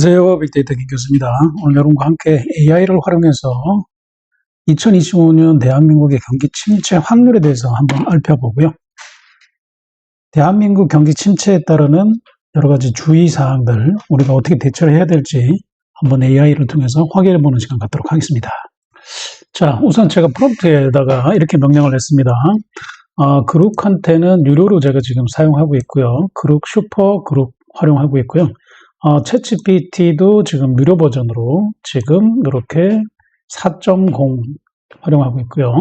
안녕하세요. 빅데이터 김교수입니다. 오늘 여러분과 함께 AI를 활용해서 2025년 대한민국의 경기 침체 확률에 대해서 한번 살펴보고요. 대한민국 경기 침체에 따르는 여러 가지 주의사항들, 우리가 어떻게 대처를 해야 될지 한번 AI를 통해서 확인해보는 시간 갖도록 하겠습니다. 자, 우선 제가 프롬프트에다가 이렇게 명령을 했습니다. 그룹한테는 유료로 제가 지금 사용하고 있고요. 그룹 슈퍼 그룹 활용하고 있고요. 챗GPT도 지금 무료 버전으로 지금 이렇게 4.0 활용하고 있고요.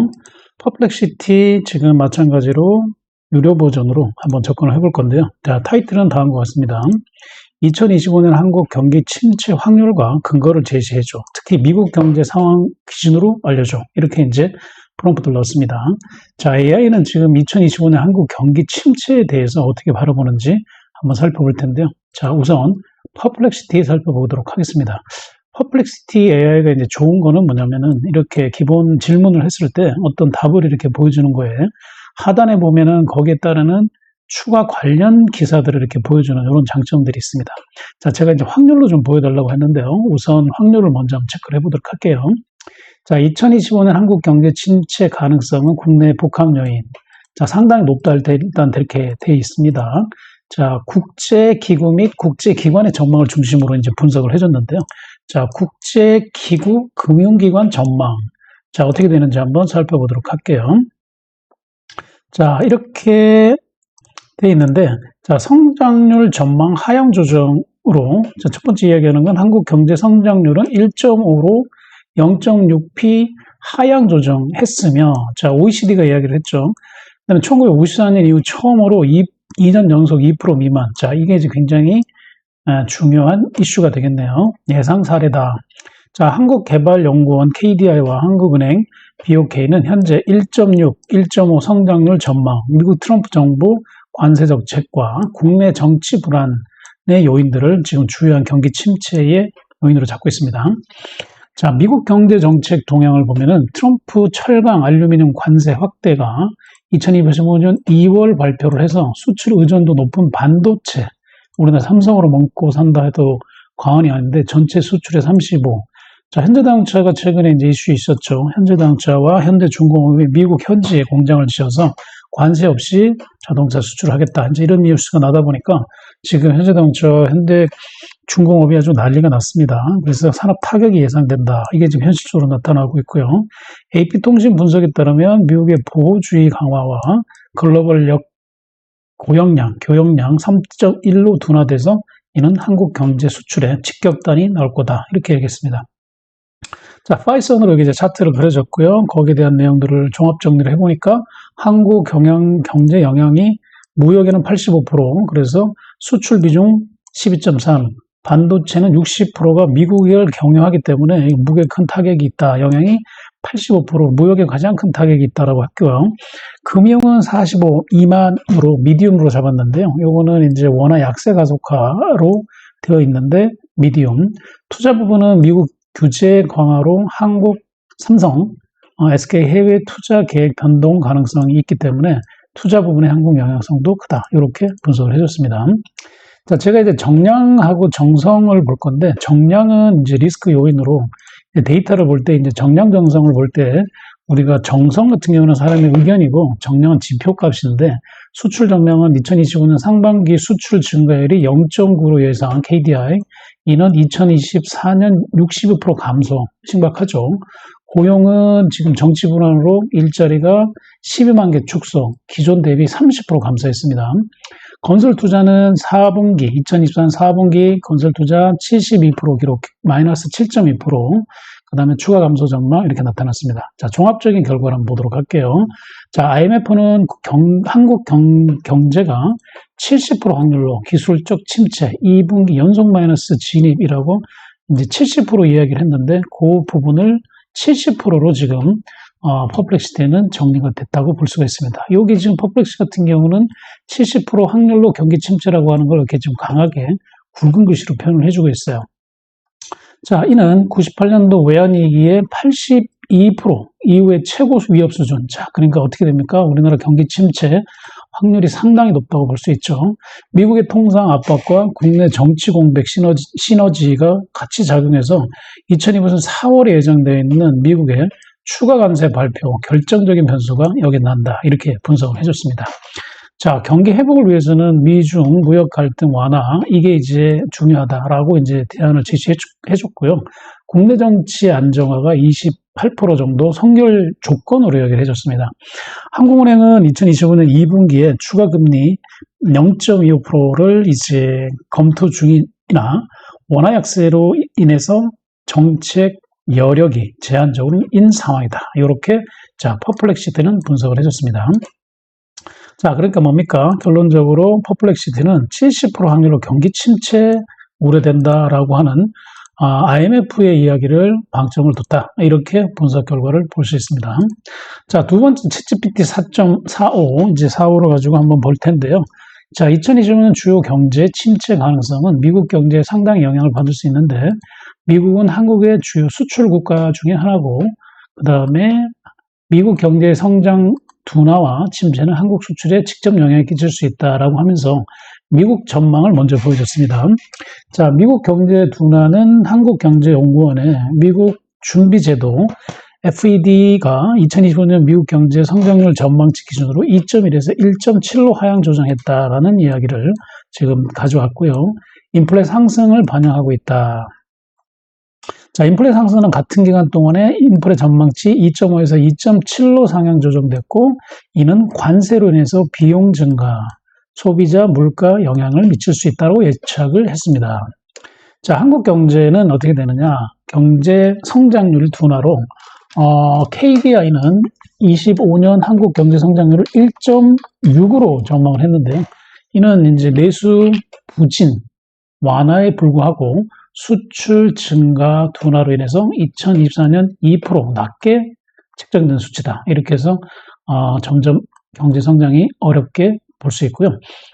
퍼플렉시티 지금 마찬가지로 유료 버전으로 한번 접근을 해볼 건데요. 자, 타이틀은 다음과 같습니다. 2025년 한국 경기 침체 확률과 근거를 제시해줘. 특히 미국 경제 상황 기준으로 알려줘. 이렇게 이제 프롬프트를 넣었습니다. 자, AI는 지금 2025년 한국 경기 침체에 대해서 어떻게 바라보는지 한번 살펴볼 텐데요. 자, 우선 퍼플렉시티 살펴보도록 하겠습니다. 퍼플렉시티 AI가 이제 좋은 거는 뭐냐면은 이렇게 기본 질문을 했을 때 어떤 답을 이렇게 보여주는 거에 하단에 보면은 거기에 따르는 추가 관련 기사들을 이렇게 보여주는 이런 장점들이 있습니다. 자, 제가 이제 확률로 좀 보여달라고 했는데요. 우선 확률을 먼저 한번 체크를 해보도록 할게요. 자, 2025년 한국 경제 침체 가능성은 국내 복합 요인. 자, 상당히 높다 할 때 일단 이렇게 돼 있습니다. 자, 국제기구 및 국제기관의 전망을 중심으로 이제 분석을 해줬는데요. 자, 국제기구 금융기관 전망. 자, 어떻게 되는지 한번 살펴보도록 할게요. 자, 이렇게 돼 있는데, 자, 성장률 전망 하향 조정으로, 자, 첫 번째 이야기하는 건 한국 경제 성장률은 1.5로 0.6p 하향 조정했으며, 자, OECD가 이야기를 했죠. 그다음에 1954년 이후 처음으로 2년 연속 2% 미만. 자, 이게 이제 굉장히 중요한 이슈가 되겠네요. 예상 사례다. 자, 한국개발연구원 KDI와 한국은행 BOK는 현재 1.6, 1.5 성장률 전망, 미국 트럼프 정부 관세 정책과 국내 정치 불안의 요인들을 지금 주요한 경기 침체의 요인으로 잡고 있습니다. 자, 미국 경제 정책 동향을 보면은 트럼프 철강 알루미늄 관세 확대가 2025년 2월 발표를 해서 수출 의존도 높은 반도체, 우리나라 삼성으로 먹고 산다 해도 과언이 아닌데 전체 수출의 35. 자, 현대자동차가 최근에 이제 이슈 있었죠. 현대자동차와 현대중공업이 미국 현지에 공장을 지어서 관세 없이 자동차 수출하겠다. 이제 이런 뉴스가 나다 보니까 지금 현대자동차, 현대중공업이 아주 난리가 났습니다. 그래서 산업 타격이 예상된다. 이게 지금 현실적으로 나타나고 있고요. AP통신 분석에 따르면 미국의 보호주의 강화와 글로벌 교역량 3.1로 둔화돼서 이는 한국 경제 수출에 직격탄이 나올 거다. 이렇게 얘기했습니다. 자, 파이썬으로 여기 이제 차트를 그려줬고요. 거기에 대한 내용들을 종합 정리를 해보니까 한국 경제 영향이 무역에는 85%, 그래서 수출 비중 12.3, 반도체는 60%가 미국을 경영하기 때문에 무역에 큰 타격이 있다. 영향이 85%, 무역에 가장 큰 타격이 있다라고 했고요. 금융은 45 미만으로 미디움으로 잡았는데요. 요거는 이제 원화 약세 가속화로 되어 있는데 미디움. 투자 부분은 미국 규제 강화로 한국 삼성, SK 해외 투자 계획 변동 가능성이 있기 때문에 투자 부분의 한국 영향성도 크다. 이렇게 분석을 해줬습니다. 자, 제가 이제 정량하고 정성을 볼 건데, 정량은 이제 리스크 요인으로 데이터를 볼 때 이제 정량 정성을 볼 때 우리가 정성 같은 경우는 사람의 의견이고 정량은 지표값인데 수출 정량은 2025년 상반기 수출 증가율이 0.9로 예상한 KDI, 이는 2024년 62% 감소, 심각하죠. 고용은 지금 정치 불안으로 일자리가 12만 개 축소, 기존 대비 30% 감소했습니다. 건설 투자는 2024년 4분기 건설 투자 72% 기록, 마이너스 7.2%, 그 다음에 추가 감소 전망 이렇게 나타났습니다. 자, 종합적인 결과를 한번 보도록 할게요. 자, IMF는 한국 경제가 70% 확률로 기술적 침체, 2분기 연속 마이너스 진입이라고 이제 70% 이야기를 했는데 그 부분을 70%로 지금 퍼플렉시티는 정리가 됐다고 볼 수가 있습니다. 여기 지금 퍼플렉시 같은 경우는 70% 확률로 경기 침체라고 하는 걸 이렇게 좀 강하게 굵은 글씨로 표현을 해주고 있어요. 자, 이는 98년도 외환위기의 이후의 최고 위협 수준. 자, 그러니까 어떻게 됩니까? 우리나라 경기 침체 확률이 상당히 높다고 볼 수 있죠. 미국의 통상 압박과 국내 정치 공백 시너지가 같이 작용해서 2025년 4월에 예정되어 있는 미국의 추가 관세 발표 결정적인 변수가 여기 난다. 이렇게 분석을 해줬습니다. 자, 경기 회복을 위해서는 미중 무역 갈등 완화, 이게 이제 중요하다라고 이제 대안을 제시해줬고요. 국내 정치 안정화가 28% 정도 선결 조건으로 얘기를 해줬습니다. 한국은행은 2025년 2분기에 추가 금리 0.25%를 이제 검토 중이나 원화 약세로 인해서 정책 여력이 제한적인 상황이다. 이렇게 자, 퍼플렉시티는 분석을 해줬습니다. 자, 그러니까 뭡니까? 결론적으로 퍼플렉시티는 70% 확률로 경기 침체 우려된다라고 하는 IMF의 이야기를 방점을 뒀다. 이렇게 분석 결과를 볼 수 있습니다. 자, 두 번째 챗GPT 4.45 이제 4호로 가지고 한번 볼 텐데요. 자, 2025년 주요 경제 침체 가능성은 미국 경제에 상당히 영향을 받을 수 있는데 미국은 한국의 주요 수출 국가 중에 하나고 그 다음에 미국 경제의 성장 둔화와 침체는 한국 수출에 직접 영향을 끼칠 수 있다라고 하면서 미국 전망을 먼저 보여줬습니다. 자, 미국 경제 둔화는 한국경제연구원의 미국 준비제도 FED가 2025년 미국 경제 성장률 전망치 기준으로 2.1에서 1.7로 하향 조정했다라는 이야기를 지금 가져왔고요. 인플레 상승을 반영하고 있다. 자, 인플레 상승은 같은 기간 동안에 인플레 전망치 2.5에서 2.7로 상향 조정됐고 이는 관세로 인해서 비용 증가, 소비자 물가 영향을 미칠 수 있다고 예측을 했습니다. 자, 한국 경제는 어떻게 되느냐? 경제 성장률 둔화로 KDI는 25년 한국 경제 성장률을 1.6으로 전망을 했는데 이는 이제 내수 부진 완화에 불구하고 수출 증가 둔화로 인해서 2024년 2% 낮게 책정된 수치다. 이렇게 해서 점점 경제 성장이 어렵게 볼 수 있고요.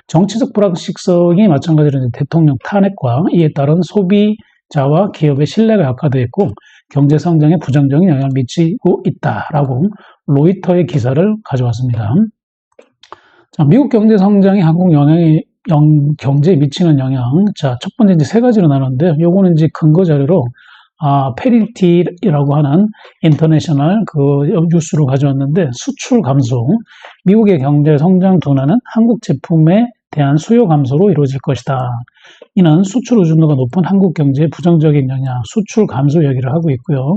정치적 불확실성이 마찬가지로 대통령 탄핵과 이에 따른 소비자와 기업의 신뢰가 악화되어 있고 경제 성장에 부정적인 영향을 미치고 있다라고 로이터의 기사를 가져왔습니다. 자, 미국 경제 성장이 한국 경제에 미치는 영향. 자, 첫 번째 이제 세 가지로 나눴는데, 요거는 이제 근거 자료로, 페리티라고 하는 인터내셔널 뉴스로 가져왔는데, 수출 감소. 미국의 경제 성장 둔화는 한국 제품에 대한 수요 감소로 이루어질 것이다. 이는 수출 의존도가 높은 한국 경제에 부정적인 영향, 수출 감소 얘기를 하고 있고요.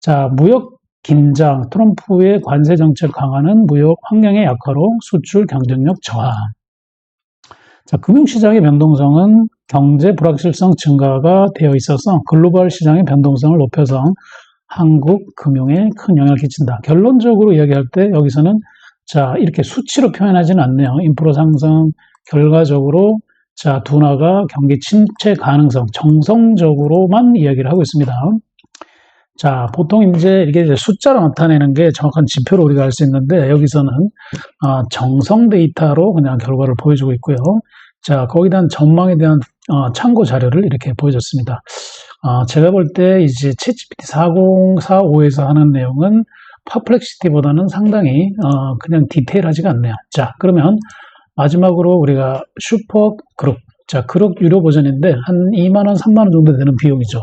자, 무역 긴장, 트럼프의 관세 정책 강화는 무역 환경의 약화로 수출 경쟁력 저하. 자, 금융시장의 변동성은 경제 불확실성 증가가 되어 있어서 글로벌 시장의 변동성을 높여서 한국 금융에 큰 영향을 끼친다. 결론적으로 이야기할 때 여기서는 자, 이렇게 수치로 표현하지는 않네요. 인플레 상승, 결과적으로 자, 둔화가 경기 침체 가능성, 정성적으로만 이야기를 하고 있습니다. 자, 보통 이제 이게 숫자로 나타내는 게 정확한 지표로 우리가 알 수 있는데 여기서는 정성 데이터로 그냥 결과를 보여주고 있고요. 자, 거기에 대한 전망에 대한 참고 자료를 이렇게 보여줬습니다. 제가 볼 때 이제 챗GPT 4045에서 하는 내용은 퍼플렉시티보다는 상당히 그냥 디테일하지가 않네요. 자, 그러면 마지막으로 우리가 슈퍼 그룹. 자, 그룹 유료 버전인데 한 2만 원, 3만 원 정도 되는 비용이죠.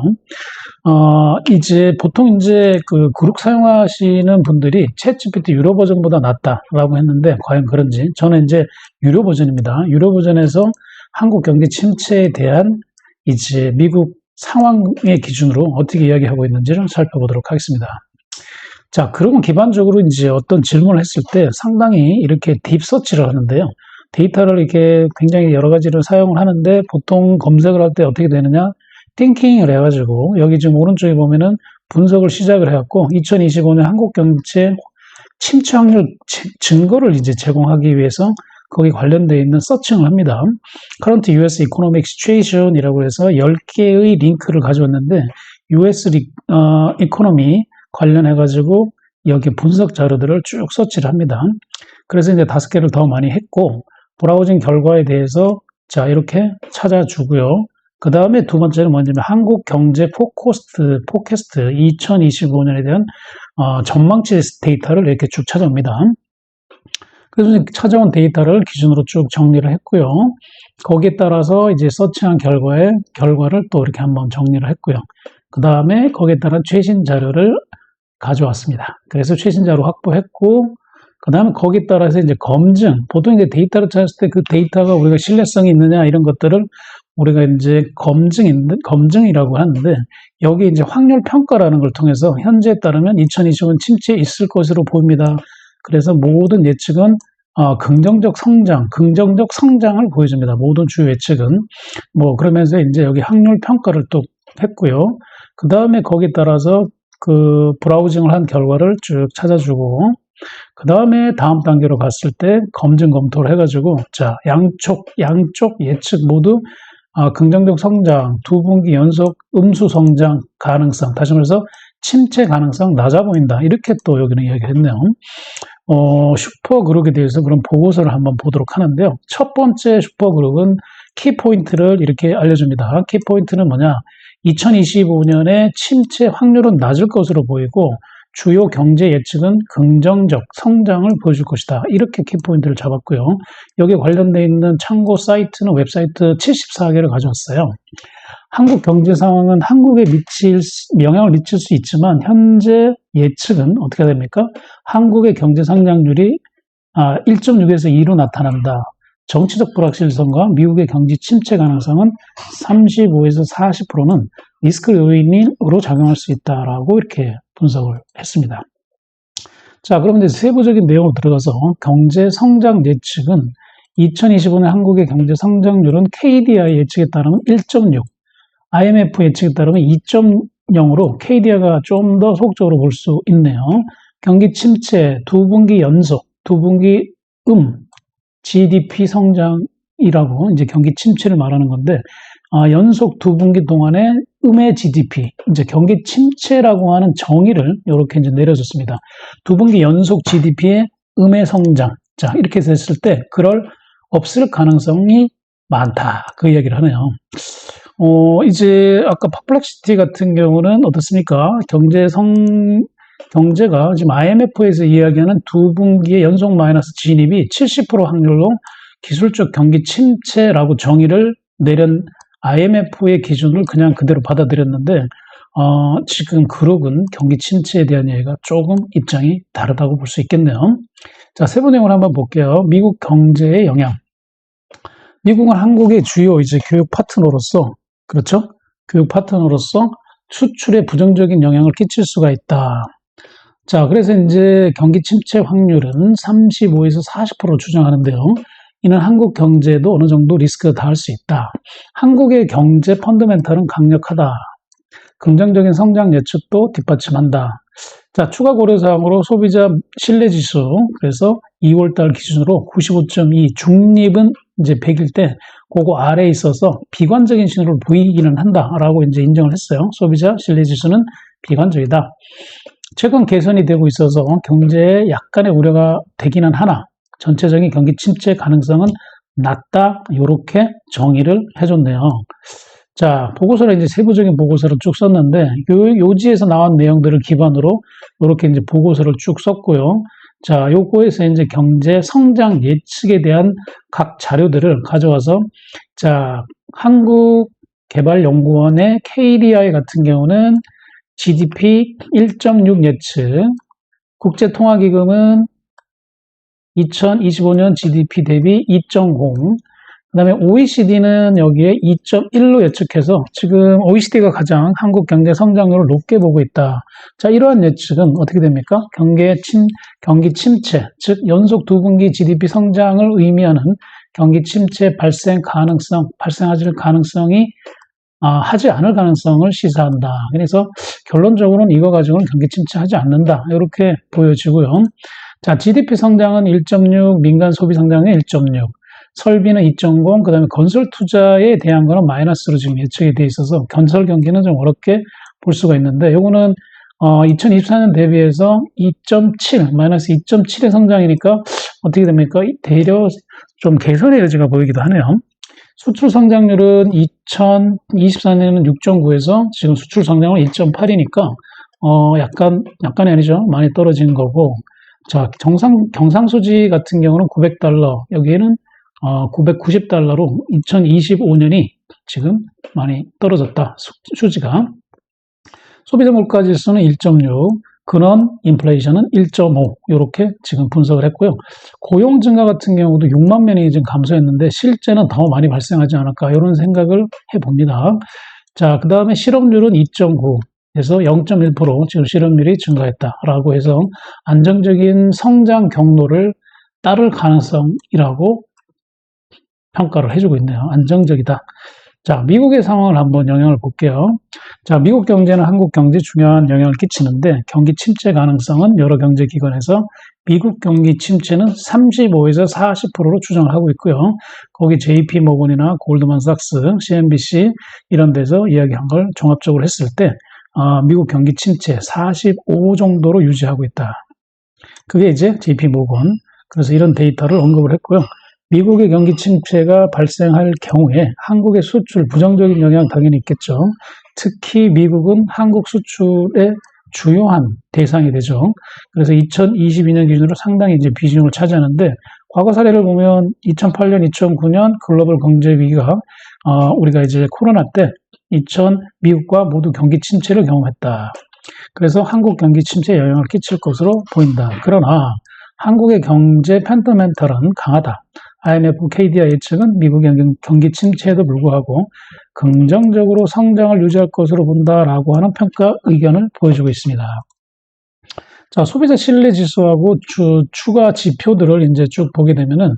이제 보통 이제 그 그룹 사용하시는 분들이 챗GPT 유료 버전보다 낫다라고 했는데 과연 그런지 저는 이제 유료 버전입니다. 유료 버전에서 한국 경기 침체에 대한 이제 미국 상황의 기준으로 어떻게 이야기하고 있는지를 살펴보도록 하겠습니다. 자, 그러면 기반적으로 이제 어떤 질문을 했을 때 상당히 이렇게 딥서치를 하는데요. 데이터를 이렇게 굉장히 여러 가지를 사용을 하는데 보통 검색을 할 때 어떻게 되느냐? 띵킹을 해가지고 여기 지금 오른쪽에 보면은 분석을 시작을 해갖고 2025년 한국 경제 침체 확률 증거를 이제 제공하기 위해서 거기 관련되어 있는 서칭을 합니다. Current US Economic Situation이라고 해서 10개의 링크를 가져왔는데 US 이코노미 관련해가지고 여기 분석 자료들을 쭉 서치를 합니다. 그래서 이제 5개를 더 많이 했고 브라우징 결과에 대해서 자 이렇게 찾아주고요. 그 다음에 두 번째는 뭐냐면 한국 경제 포캐스트 2025년에 대한 전망치 데이터를 이렇게 쭉 찾아옵니다. 그래서 찾아온 데이터를 기준으로 쭉 정리를 했고요. 거기에 따라서 이제 서치한 결과를 또 이렇게 한번 정리를 했고요. 그 다음에 거기에 따른 최신 자료를 가져왔습니다. 그래서 최신 자료 확보했고, 그 다음에 거기에 따라서 이제 검증, 보통 이제 데이터를 찾았을 때 그 데이터가 우리가 신뢰성이 있느냐 이런 것들을 우리가 이제 검증이라고 하는데, 여기 이제 확률 평가라는 걸 통해서 현재에 따르면 2025년 침체에 있을 것으로 보입니다. 그래서 모든 예측은 긍정적 성장을 보여줍니다. 모든 주요 예측은. 그러면서 이제 여기 확률 평가를 또 했고요. 그 다음에 거기에 따라서 그 브라우징을 한 결과를 쭉 찾아주고, 그 다음에 다음 단계로 갔을 때 검증 검토를 해가지고, 자, 양쪽 예측 모두 긍정적 성장, 2분기 연속 음수 성장 가능성, 다시 말해서 침체 가능성 낮아 보인다. 이렇게 또 여기는 이야기를 했네요. 슈퍼그룹에 대해서 그런 보고서를 한번 보도록 하는데요. 첫 번째 슈퍼그룹은 키포인트를 이렇게 알려줍니다. 키포인트는 뭐냐? 2025년에 침체 확률은 낮을 것으로 보이고 주요 경제 예측은 긍정적 성장을 보여줄 것이다. 이렇게 키포인트를 잡았고요. 여기에 관련되어 있는 참고 사이트는 웹사이트 74개를 가져왔어요. 한국 경제 상황은 한국에 영향을 미칠 수 있지만 현재 예측은 어떻게 됩니까? 한국의 경제 성장률이 1.6에서 2로 나타난다. 정치적 불확실성과 미국의 경제 침체 가능성은 35에서 40%는 리스크 요인으로 작용할 수 있다라고 이렇게 분석을 했습니다. 자, 그러면 이제 세부적인 내용으로 들어가서 경제 성장 예측은 2025년 한국의 경제 성장률은 KDI 예측에 따르면 1.6, IMF 예측에 따르면 2.0으로 KDI가 좀 더 소극적으로 볼 수 있네요. 경기 침체, 2분기 연속, 2분기 GDP 성장이라고 이제 경기 침체를 말하는 건데, 연속 2분기 동안에 음의 GDP, 이제 경기 침체라고 하는 정의를 이렇게 이제 내려줬습니다. 2분기 연속 GDP의 음의 성장. 자, 이렇게 됐을 때, 없을 가능성이 많다. 그 이야기를 하네요. 이제 아까 퍼플렉시티 같은 경우는 어떻습니까? 경제가 지금 IMF에서 이야기하는 2분기의 연속 마이너스 진입이 70% 확률로 기술적 경기 침체라고 정의를 내린 IMF의 기준을 그냥 그대로 받아들였는데, 지금 그룹은 경기 침체에 대한 얘기가 조금 입장이 다르다고 볼 수 있겠네요. 자, 세부 내용을 한번 볼게요. 미국 경제의 영향. 미국은 한국의 주요 이제 교육 파트너로서, 그렇죠? 교육 파트너로서 수출에 부정적인 영향을 끼칠 수가 있다. 자, 그래서 이제 경기 침체 확률은 35에서 40%를 추정하는데요. 이는 한국 경제에도 어느 정도 리스크가 닿을 수 있다. 한국의 경제 펀더멘털은 강력하다. 긍정적인 성장 예측도 뒷받침한다. 자, 추가 고려사항으로 소비자 신뢰지수, 그래서 2월달 기준으로 95.2, 중립은 이제 100일 때 그거 아래에 있어서 비관적인 신호를 보이기는 한다라고 이제 인정을 했어요. 소비자 신뢰지수는 비관적이다. 최근 개선이 되고 있어서 경제에 약간의 우려가 되기는 하나 전체적인 경기 침체 가능성은 낮다. 이렇게 정의를 해줬네요. 자, 보고서를 이제 세부적인 보고서를 쭉 썼는데 요지에서 나온 내용들을 기반으로 이렇게 이제 보고서를 쭉 썼고요. 자, 요거에서 이제 경제 성장 예측에 대한 각 자료들을 가져와서, 자, 한국개발연구원의 KDI 같은 경우는 GDP 1.6 예측, 국제통화기금은 2025년 GDP 대비 2.0, 그 다음에 OECD는 여기에 2.1로 예측해서 지금 OECD가 가장 한국 경제 성장률을 높게 보고 있다. 자, 이러한 예측은 어떻게 됩니까? 경기 침체, 즉 연속 2분기 GDP 성장을 의미하는 경기 침체 발생하지 않을 가능성을 시사한다. 그래서 결론적으로는 이거 가지고는 경기 침체하지 않는다. 이렇게 보여지고요. 자, GDP 성장은 1.6, 민간 소비 성장은 1.6, 설비는 2.0, 그 다음에 건설 투자에 대한 거는 마이너스로 지금 예측이 돼 있어서 건설 경기는 좀 어렵게 볼 수가 있는데, 요거는 2024년 대비해서 2.7, 마이너스 2.7의 성장이니까 어떻게 됩니까? 대려 좀 개선의 여지가 보이기도 하네요. 수출 성장률은 2024년에는 6.9에서 지금 수출 성장은 1.8이니까 약간이 아니죠. 많이 떨어진 거고, 자, 경상수지 같은 경우는 $900, 여기에는 $990로 2025년이 지금 많이 떨어졌다. 수지가. 소비자 물가 지수는 1.6, 근원 인플레이션은 1.5 이렇게 지금 분석을 했고요. 고용 증가 같은 경우도 6만 명이 지금 감소했는데 실제는 더 많이 발생하지 않을까 이런 생각을 해봅니다. 자, 그 다음에 실업률은 2.9에서 0.1% 지금 실업률이 증가했다라고 해서 안정적인 성장 경로를 따를 가능성이라고 평가를 해주고 있네요. 안정적이다. 자, 미국의 상황을 한번 영향을 볼게요. 자, 미국 경제는 한국 경제에 중요한 영향을 끼치는데 경기 침체 가능성은 여러 경제기관에서 미국 경기 침체는 35에서 40%로 추정을 하고 있고요. 거기 JP 모건이나 골드만삭스, CNBC 이런 데서 이야기한 걸 종합적으로 했을 때 미국 경기 침체 45 정도로 유지하고 있다. 그게 이제 JP 모건. 그래서 이런 데이터를 언급을 했고요. 미국의 경기 침체가 발생할 경우에 한국의 수출 부정적인 영향 당연히 있겠죠. 특히 미국은 한국 수출의 주요한 대상이 되죠. 그래서 2022년 기준으로 상당히 이제 비중을 차지하는데 과거 사례를 보면 2008년, 2009년 글로벌 경제 위기가 우리가 이제 코로나 때 미국과 모두 경기 침체를 경험했다. 그래서 한국 경기 침체에 영향을 끼칠 것으로 보인다. 그러나 한국의 경제 펀더멘털은 강하다. IMF, KDI 예측은 미국의 경기 침체에도 불구하고 긍정적으로 성장을 유지할 것으로 본다라고 하는 평가 의견을 보여주고 있습니다. 자, 소비자 신뢰 지수하고 추가 지표들을 이제 쭉 보게 되면은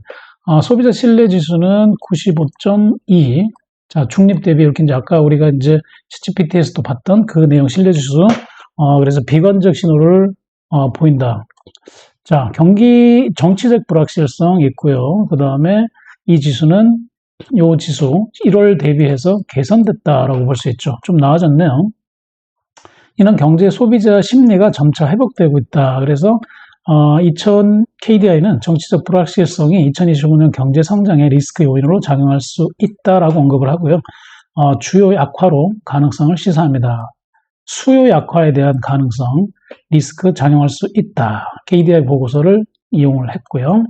소비자 신뢰 지수는 95.2. 자, 중립 대비 이렇게 이제 아까 우리가 이제 ChatGPT에서도 봤던 그 내용 신뢰 지수. 그래서 비관적 신호를 보인다. 자, 경기 정치적 불확실성 있고요. 그 다음에 이 지수는 요 지수 1월 대비해서 개선됐다라고 볼 수 있죠. 좀 나아졌네요. 이는 경제 소비자 심리가 점차 회복되고 있다. 그래서 KDI는 정치적 불확실성이 2025년 경제 성장의 리스크 요인으로 작용할 수 있다라고 언급을 하고요. 주요 약화로 가능성을 시사합니다. 수요 약화에 대한 가능성, 리스크 작용할 수 있다. KDI 보고서를 이용을 했고요.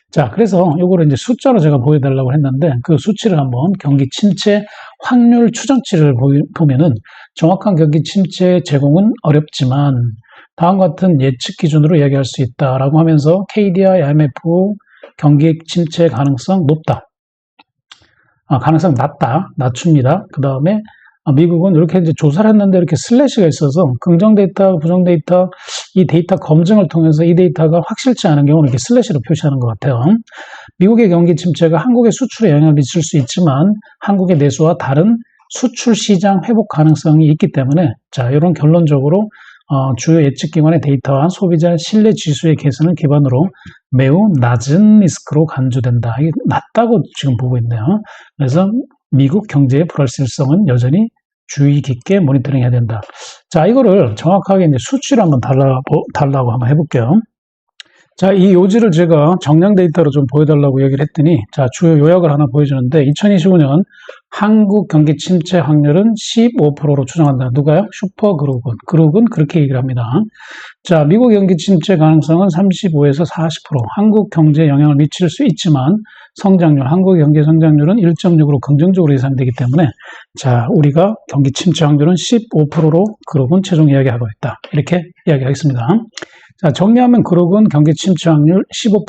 자, 그래서 요거를 이제 숫자로 제가 보여달라고 했는데 그 수치를 한번 경기 침체 확률 추정치를 보면은 정확한 경기 침체 제공은 어렵지만 다음과 같은 예측 기준으로 이야기할 수 있다라고 하면서 KDI, IMF 경기 침체 가능성 높다. 가능성 낮다. 낮춥니다. 그 다음에 미국은 이렇게 이제 조사를 했는데 이렇게 슬래시가 있어서 긍정 데이터, 부정 데이터, 이 데이터 검증을 통해서 이 데이터가 확실치 않은 경우는 이렇게 슬래시로 표시하는 것 같아요. 미국의 경기 침체가 한국의 수출에 영향을 미칠 수 있지만 한국의 내수와 다른 수출 시장 회복 가능성이 있기 때문에 자, 이런 결론적으로 주요 예측기관의 데이터와 소비자 신뢰 지수의 개선을 기반으로 매우 낮은 리스크로 간주된다. 이게 낮다고 지금 보고 있네요. 그래서 미국 경제의 불확실성은 여전히 주의 깊게 모니터링 해야 된다. 자, 이거를 정확하게 이제 수치로 한번 달라고 한번 해볼게요. 자, 이 요지를 제가 정량 데이터로 좀 보여달라고 얘기를 했더니, 자, 주요 요약을 하나 보여주는데, 2025년 한국 경기 침체 확률은 15%로 추정한다. 누가요? 슈퍼그룹은. 그룹은 그렇게 얘기를 합니다. 자, 미국 경기 침체 가능성은 35에서 40%. 한국 경제에 영향을 미칠 수 있지만, 한국 경제 성장률은 1.6으로 긍정적으로 예상되기 때문에, 자, 우리가 경기 침체 확률은 15%로 그룹은 최종 이야기하고 있다. 이렇게 이야기하겠습니다. 자, 정리하면 그룹은 경기 침체 확률 15%,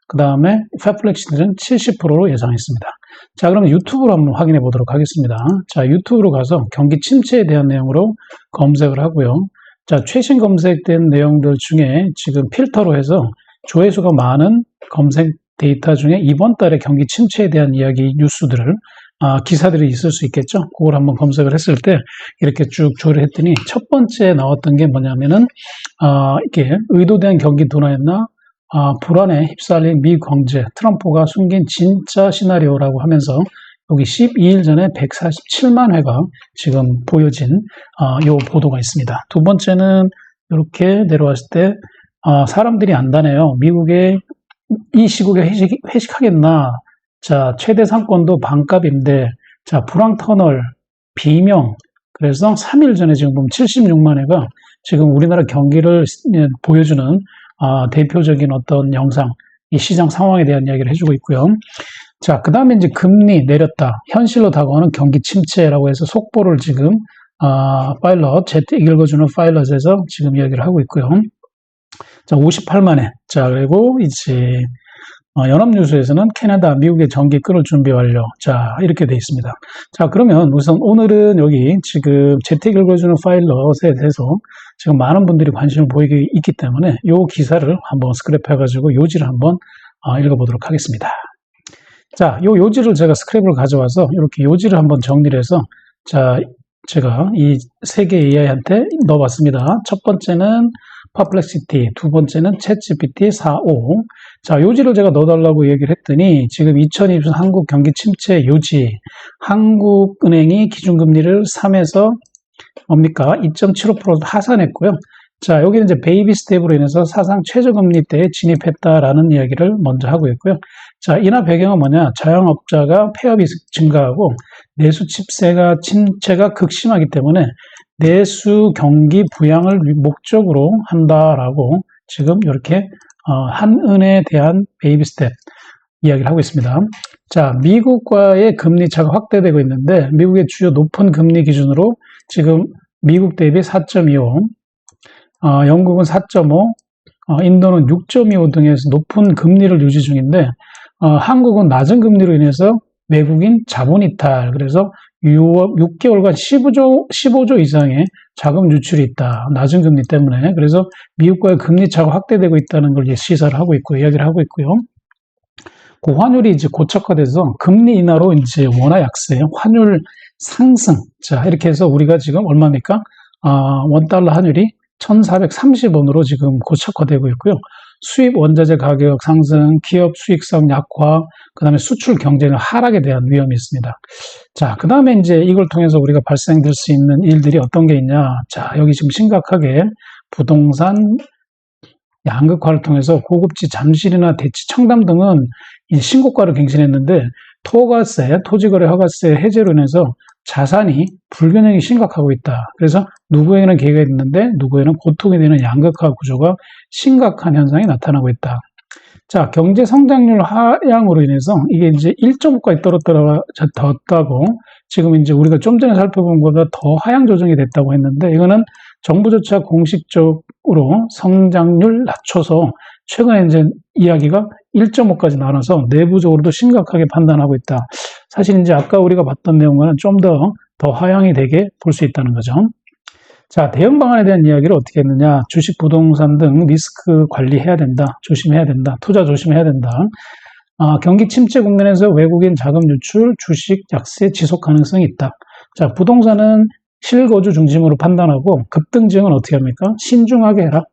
그 다음에 페플렉시들은 70%로 예상했습니다. 자, 그럼 유튜브로 한번 확인해 보도록 하겠습니다. 자, 유튜브로 가서 경기 침체에 대한 내용으로 검색을 하고요. 자, 최신 검색된 내용들 중에 지금 필터로 해서 조회수가 많은 검색 데이터 중에 이번 달에 경기 침체에 대한 이야기 뉴스들을 기사들이 있을 수 있겠죠. 그걸 한번 검색을 했을 때 이렇게 쭉 조회를 했더니 첫 번째 나왔던 게 뭐냐면은 이게 의도된 경기 둔화였나 불안에 휩쓸린 미 경제 트럼프가 숨긴 진짜 시나리오라고 하면서 여기 12일 전에 147만 회가 지금 보여진 요 보도가 있습니다. 두 번째는 이렇게 내려왔을 때 사람들이 안다네요. 미국에 이 시국에 회식하겠나? 자, 최대 상권도 반값인데, 자, 불황 터널, 비명. 그래서 3일 전에 지금 보면 76만 회가 지금 우리나라 경기를 보여주는 대표적인 어떤 영상, 이 시장 상황에 대한 이야기를 해주고 있고요. 자, 그 다음에 이제 금리 내렸다. 현실로 다가오는 경기 침체라고 해서 속보를 지금, 파일럿, 읽어주는 파일럿에서 지금 이야기를 하고 있고요. 자, 58만에. 자, 그리고 이제, 연합뉴스에서는 캐나다, 미국의 전기 끊을 준비 완료. 자, 이렇게 돼 있습니다. 자, 그러면 우선 오늘은 여기 지금 재택 읽어주는 파일럿에 대해서 지금 많은 분들이 관심을 보이고 있기 때문에 이 기사를 한번 스크랩 해가지고 요지를 한번 읽어보도록 하겠습니다. 자, 요 요지를 제가 스크랩을 가져와서 이렇게 요지를 한번 정리를 해서 자, 제가 이 세 개 AI한테 넣어봤습니다. 첫 번째는 퍼플렉시티, 두 번째는 챗GPT 4.5. 자, 요지를 제가 넣어달라고 얘기를 했더니 지금 2020 한국 경기 침체 요지, 한국은행이 기준금리를 3에서 뭡니까? 2.75% 하산했고요. 자, 여기는 이제 베이비 스텝으로 인해서 사상 최저금리대에 진입했다라는 이야기를 먼저 하고 있고요. 자, 인하 배경은 뭐냐? 자영업자가 폐업이 증가하고 내수 침체가 극심하기 때문에 내수 경기 부양을 목적으로 한다라고 지금 이렇게 한은에 대한 베이비 스텝 이야기를 하고 있습니다. 자, 미국과의 금리 차가 확대되고 있는데 미국의 주요 높은 금리 기준으로 지금 미국 대비 4.25, 영국은 4.5, 인도는 6.25 등에서 높은 금리를 유지 중인데 한국은 낮은 금리로 인해서 외국인 자본 이탈, 그래서 6개월간 15조 이상의 자금 유출이 있다. 낮은 금리 때문에. 그래서 미국과의 금리 차가 확대되고 있다는 걸 시사를 하고 있고, 이야기를 하고 있고요. 고환율이 이제 고착화돼서 금리 인하로 이제 원화 약세, 환율 상승. 자, 이렇게 해서 우리가 지금 얼마입니까? 원달러 환율이 1,430원으로 지금 고착화되고 있고요. 수입 원자재 가격 상승, 기업 수익성 약화, 그 다음에 수출 경쟁 하락에 대한 위험이 있습니다. 자, 그 다음에 이제 이걸 통해서 우리가 발생될 수 있는 일들이 어떤 게 있냐. 자, 여기 지금 심각하게 부동산 양극화를 통해서 고급지 잠실이나 대치 청담 등은 신고가를 갱신했는데 토가세, 토지거래 허가세 해제로 인해서 자산이 불균형이 심각하고 있다. 그래서 누구에게는 기회가 있는데 누구에는 고통이 되는 양극화 구조가 심각한 현상이 나타나고 있다. 자, 경제 성장률 하향으로 인해서 이게 이제 1.5까지 떨어졌다고 지금 이제 우리가 좀 전에 살펴본 것보다 더 하향 조정이 됐다고 했는데 이거는 정부조차 공식적으로 성장률 낮춰서 최근에 이제 이야기가 1.5까지 나눠서 내부적으로도 심각하게 판단하고 있다. 사실 이제 아까 우리가 봤던 내용과는 좀 더 하향이 되게 볼 수 있다는 거죠. 자, 대응 방안에 대한 이야기를 어떻게 했느냐. 주식, 부동산 등 리스크 관리해야 된다. 조심해야 된다. 투자 조심해야 된다. 경기 침체 국면에서 외국인 자금 유출, 주식 약세 지속 가능성이 있다. 자, 부동산은 실거주 중심으로 판단하고 급등지형은 어떻게 합니까? 신중하게 해라.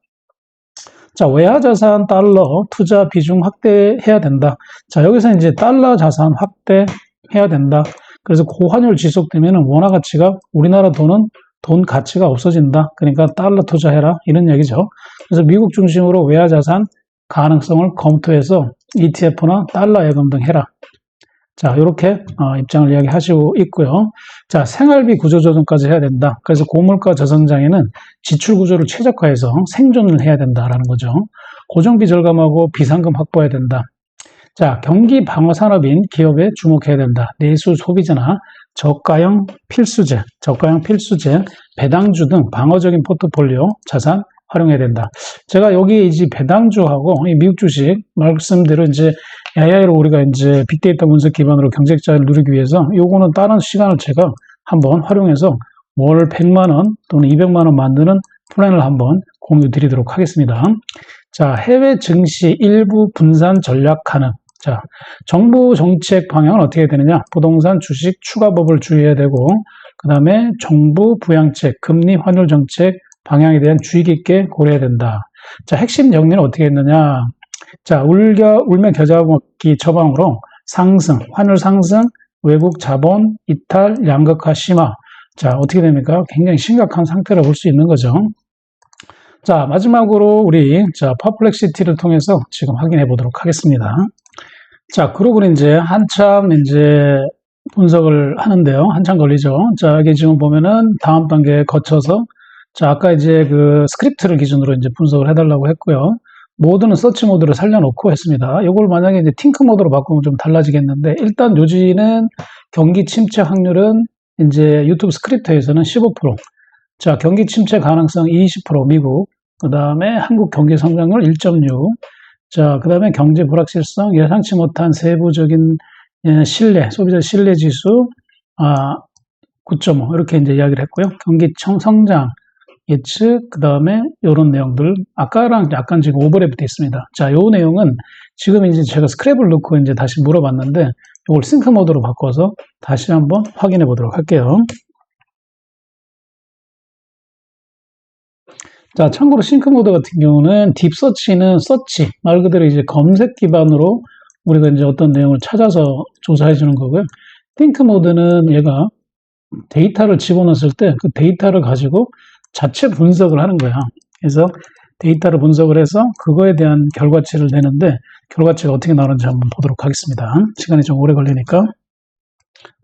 자, 외화 자산 달러 투자 비중 확대해야 된다. 자, 여기서 이제 달러 자산 확대해야 된다. 그래서 고환율 지속되면 원화 가치가 우리나라 돈 가치가 없어진다. 그러니까 달러 투자해라. 이런 얘기죠. 그래서 미국 중심으로 외화 자산 가능성을 검토해서 ETF나 달러 예금 등 해라. 자, 이렇게 입장을 이야기하시고 있고요. 자, 생활비 구조조정까지 해야 된다. 그래서 고물가 저성장에는 지출 구조를 최적화해서 생존을 해야 된다라는 거죠. 고정비 절감하고 비상금 확보해야 된다. 자, 경기 방어 산업인 기업에 주목해야 된다. 내수 소비재나 저가형 필수재, 배당주 등 방어적인 포트폴리오 자산 활용해야 된다. 제가 여기 이제 배당주하고 미국 주식 말씀대로 이제 AI로 우리가 이제 빅데이터 분석 기반으로 경쟁자를 누리기 위해서 요거는 다른 시간을 제가 한번 활용해서 월 100만원 또는 200만원 만드는 플랜을 한번 공유 드리도록 하겠습니다. 자, 해외 증시 일부 분산 전략 가능. 자, 정부 정책 방향은 어떻게 되느냐? 부동산, 주식, 추가법을 주의해야 되고, 그 다음에 정부 부양책, 금리, 환율 정책 방향에 대한 주의 깊게 고려해야 된다. 자, 핵심 정리는 어떻게 했느냐? 자, 울며 겨자 먹기 처방으로 상승, 환율 상승, 외국 자본 이탈, 양극화 심화. 자, 어떻게 됩니까? 굉장히 심각한 상태로 볼 수 있는 거죠. 자, 마지막으로 우리 퍼플렉시티를 통해서 지금 확인해 보도록 하겠습니다. 자, 그러고 이제 한참 이제 분석을 하는데요. 한참 걸리죠. 자, 여기 지금 보면은 다음 단계 거쳐서 자, 아까 이제 그 스크립트를 기준으로 이제 분석을 해달라고 했고요. 모드는 서치 모드를 살려놓고 했습니다. 이걸 만약에 이제 팅크 모드로 바꾸면 좀 달라지겠는데, 일단 요지는 경기 침체 확률은 이제 유튜브 스크립트에서는 15%. 자, 경기 침체 가능성 20% 미국. 그 다음에 한국 경기 성장률 1.6. 자, 그 다음에 경제 불확실성, 예상치 못한 세부적인 신뢰, 소비자 신뢰 지수, 9.5. 이렇게 이제 이야기를 했고요. 경기 성장 예측, 그 다음에 이런 내용들, 아까랑 약간 지금 오버랩이 돼 있습니다. 자, 요 내용은 지금 이제 제가 스크랩을 넣고 이제 다시 물어봤는데, 이걸 싱크 모드로 바꿔서 다시 한번 확인해 보도록 할게요. 자, 참고로 싱크 모드 같은 경우는 딥서치는 서치, 말 그대로 이제 검색 기반으로 우리가 이제 어떤 내용을 찾아서 조사해 주는 거고요. 띵크 모드는 얘가 데이터를 집어넣었을 때 그 데이터를 가지고 자체 분석을 하는 거야. 그래서 데이터를 분석을 해서 그거에 대한 결과치를 내는데 결과치가 어떻게 나오는지 한번 보도록 하겠습니다. 시간이 좀 오래 걸리니까.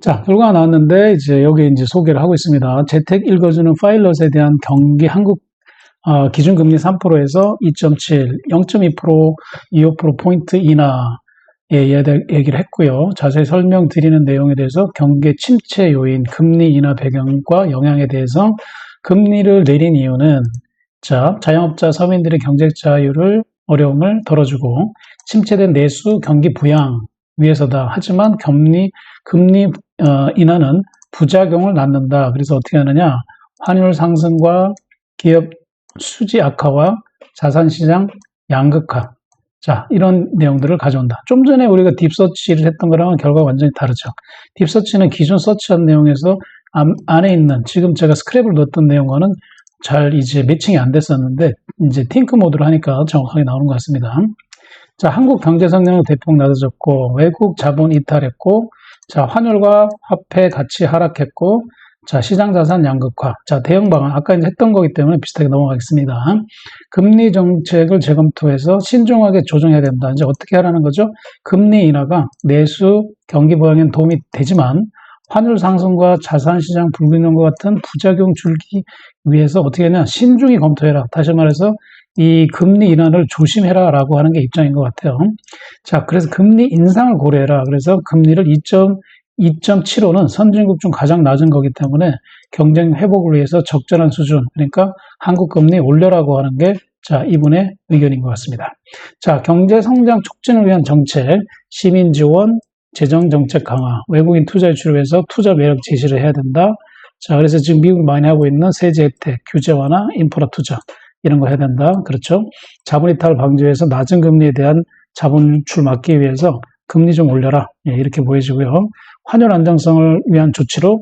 자, 결과가 나왔는데 이제 여기 이제 소개를 하고 있습니다. 재택 읽어주는 파일럿에 대한 경기 한국 기준금리 3%에서 2.7, 0.2%, 25% 포인트 인하 얘기를 했고요. 자세히 설명드리는 내용에 대해서 경기 침체 요인, 금리 인하 배경과 영향에 대해서 금리를 내린 이유는 자, 자영업자 서민들의 경제 자유를 어려움을 덜어주고 침체된 내수 경기 부양 위해서다. 하지만 금리 인하는 부작용을 낳는다. 그래서 어떻게 하느냐? 환율 상승과 기업 수지 악화와 자산시장 양극화. 자, 이런 내용들을 가져온다. 좀 전에 우리가 딥서치를 했던 거랑은 결과가 완전히 다르죠. 딥서치는 기존 서치한 내용에서 안에 있는 지금 제가 스크랩을 넣었던 내용과는 잘 이제 매칭이 안 됐었는데 이제 팅크 모드로 하니까 정확하게 나오는 것 같습니다. 자, 한국 경제 성장률 대폭 낮아졌고 외국 자본 이탈했고 자, 환율과 화폐 가치 하락했고 자, 시장 자산 양극화. 자, 대응 방안. 아까 이제 했던 거기 때문에 비슷하게 넘어가겠습니다. 금리 정책을 재검토해서 신중하게 조정해야 된다. 이제 어떻게 하라는 거죠? 금리 인하가 내수 경기 부양에는 도움이 되지만 환율 상승과 자산 시장 불균형과 같은 부작용 줄기 위해서 어떻게 하냐? 신중히 검토해라. 다시 말해서 이 금리 인하를 조심해라 라고 하는 게 입장인 것 같아요. 자, 그래서 금리 인상을 고려해라. 그래서 금리를 2.75는 선진국 중 가장 낮은 거기 때문에 경쟁 회복을 위해서 적절한 수준, 그러니까 한국 금리 올려라고 하는 게 자, 이분의 의견인 것 같습니다. 자, 경제 성장 촉진을 위한 정책, 시민 지원, 재정 정책 강화, 외국인 투자 유치를 위해서 투자 매력 제시를 해야 된다. 자, 그래서 지금 미국이 많이 하고 있는 세제 혜택, 규제 완화, 인프라 투자 이런 거 해야 된다. 그렇죠? 자본 이탈 방지 위해서 낮은 금리에 대한 자본 유출 막기 위해서 금리 좀 올려라. 예, 이렇게 보여지고요. 환율 안정성을 위한 조치로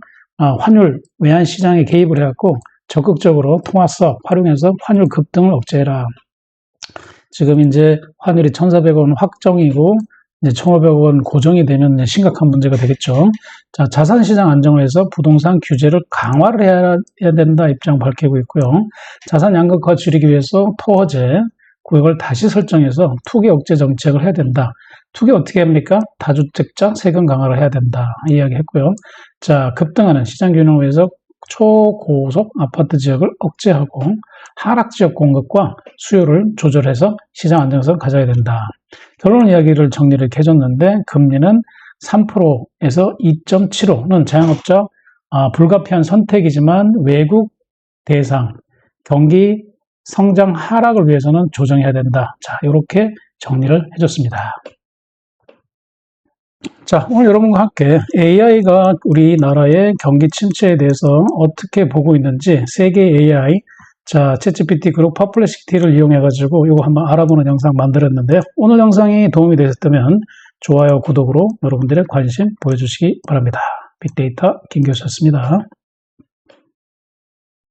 환율 외환 시장에 개입을 해갖고 적극적으로 통화석 활용해서 환율 급등을 억제해라. 지금 이제 환율이 1,400원 확정이고 이제 1,500원 고정이 되면 심각한 문제가 되겠죠. 자, 자산시장 안정을 해서 부동산 규제를 강화를 해야 된다 입장 밝히고 있고요. 자산 양극화 줄이기 위해서 토호제 구역을 다시 설정해서 투기 억제 정책을 해야 된다. 투기 어떻게 합니까? 다주택자 세금 강화를 해야 된다. 이야기했고요. 자, 급등하는 시장 균형을 위해서 초고속 아파트 지역을 억제하고 하락 지역 공급과 수요를 조절해서 시장 안정성을 가져야 된다. 결론 이야기를 정리를 이렇게 해줬는데 금리는 3%에서 2.75는 자영업자 불가피한 선택이지만 외국 대상 경기 성장 하락을 위해서는 조정해야 된다. 자, 이렇게 정리를 해줬습니다. 자, 오늘 여러분과 함께 AI가 우리나라의 경기 침체에 대해서 어떻게 보고 있는지 세계 AI, 자, 챗GPT 그룹 퍼플렉시티를 이용해가지고 이거 한번 알아보는 영상 만들었는데요. 오늘 영상이 도움이 되셨다면 좋아요, 구독으로 여러분들의 관심 보여주시기 바랍니다. 빅데이터 김 교수였습니다.